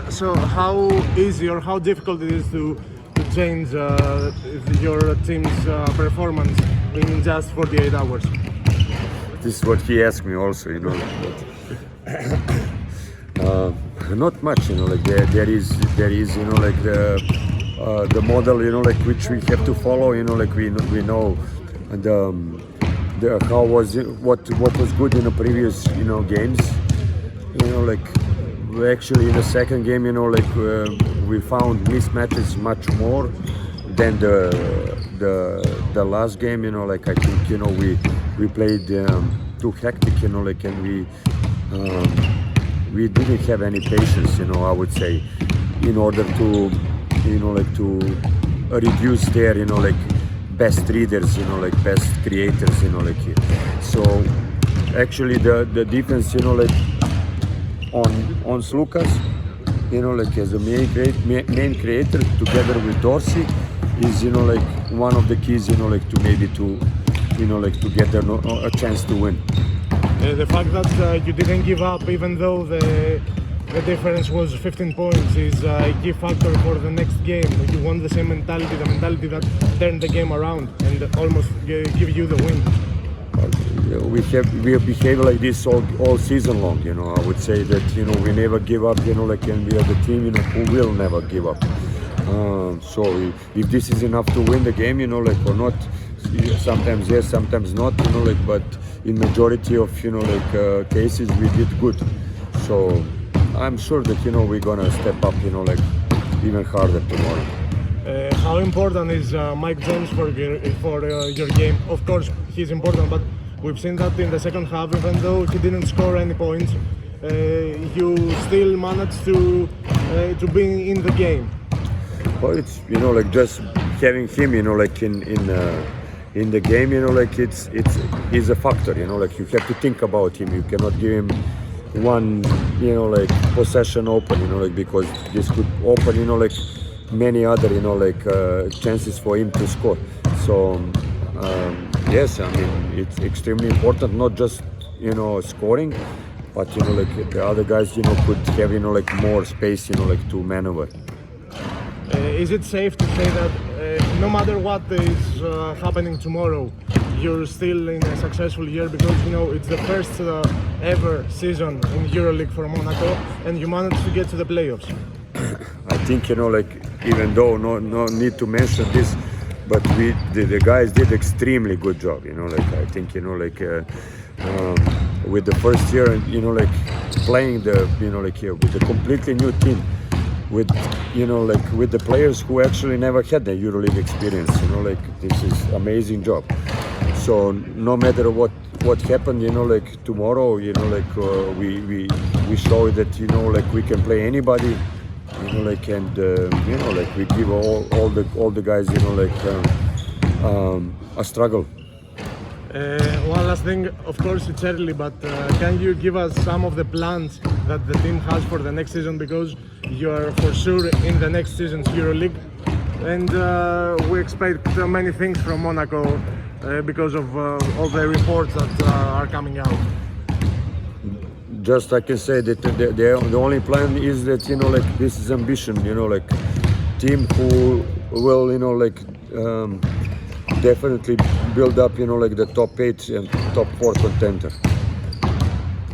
So how easy or how difficult it is to change your team's performance in just 48 hours? This is what he asked me also, not much, like there is, like the model, like which we have to follow, like we know the how was it, what was good in the previous, games, like we actually in the second game, like we found mismatches much more than the last game, like I think, we played too hectic, like, and we didn't have any patience, I would say, in order to, like to reduce their, like best readers, like best creators, like so. Actually, the defense, like on Slukas, like as a main creator together with Dorsey is, like one of the keys, like to maybe to, like to get a chance to win. The fact that you didn't give up, even though the difference was 15 points, is a key factor for the next game. You want the same mentality, the mentality that turned the game around and almost give you the win. We have behaved like this all season long. I would say that we never give up. Like, and we are the team who will never give up. So if this is enough to win the game, like or not, sometimes yes, sometimes not. Like, but in majority of cases we did good. So I'm sure that we're gonna step up. Like even harder tomorrow. How important is Mike James for your game? Of course, he's important, but we've seen that in the second half, even though he didn't score any points, you still managed to be in the game. Well, it's like just having him, like in the game, like he's a factor. Like you have to think about him. You cannot give him one, like possession open, like because this could open, like many other, like chances for him to score. So yes, I mean it's extremely important, not just scoring, but like the other guys could have like more space, like to maneuver. Is it safe to say that no matter what is happening tomorrow, you're still in a successful year because it's the first ever season in EuroLeague for Monaco, and you managed to get to the playoffs? I think like even though no need to mention this, but the guys did extremely good job. Like I think like with the first year, like playing the like with a completely new team, with like with the players who actually never had the EuroLeague experience. Like this is amazing job. So no matter what happened, like tomorrow, like we show that like we can play anybody. Like and like we give all the guys like a struggle. One last thing, of course it's early, but can you give us some of the plans that the team has for the next season, because you are for sure in the next season's EuroLeague, and we expect many things from Monaco because of all the reports that are coming out. Just I can say that the only plan is that like this is ambition, like team who will like definitely build up like the top 8 and top 4 contender.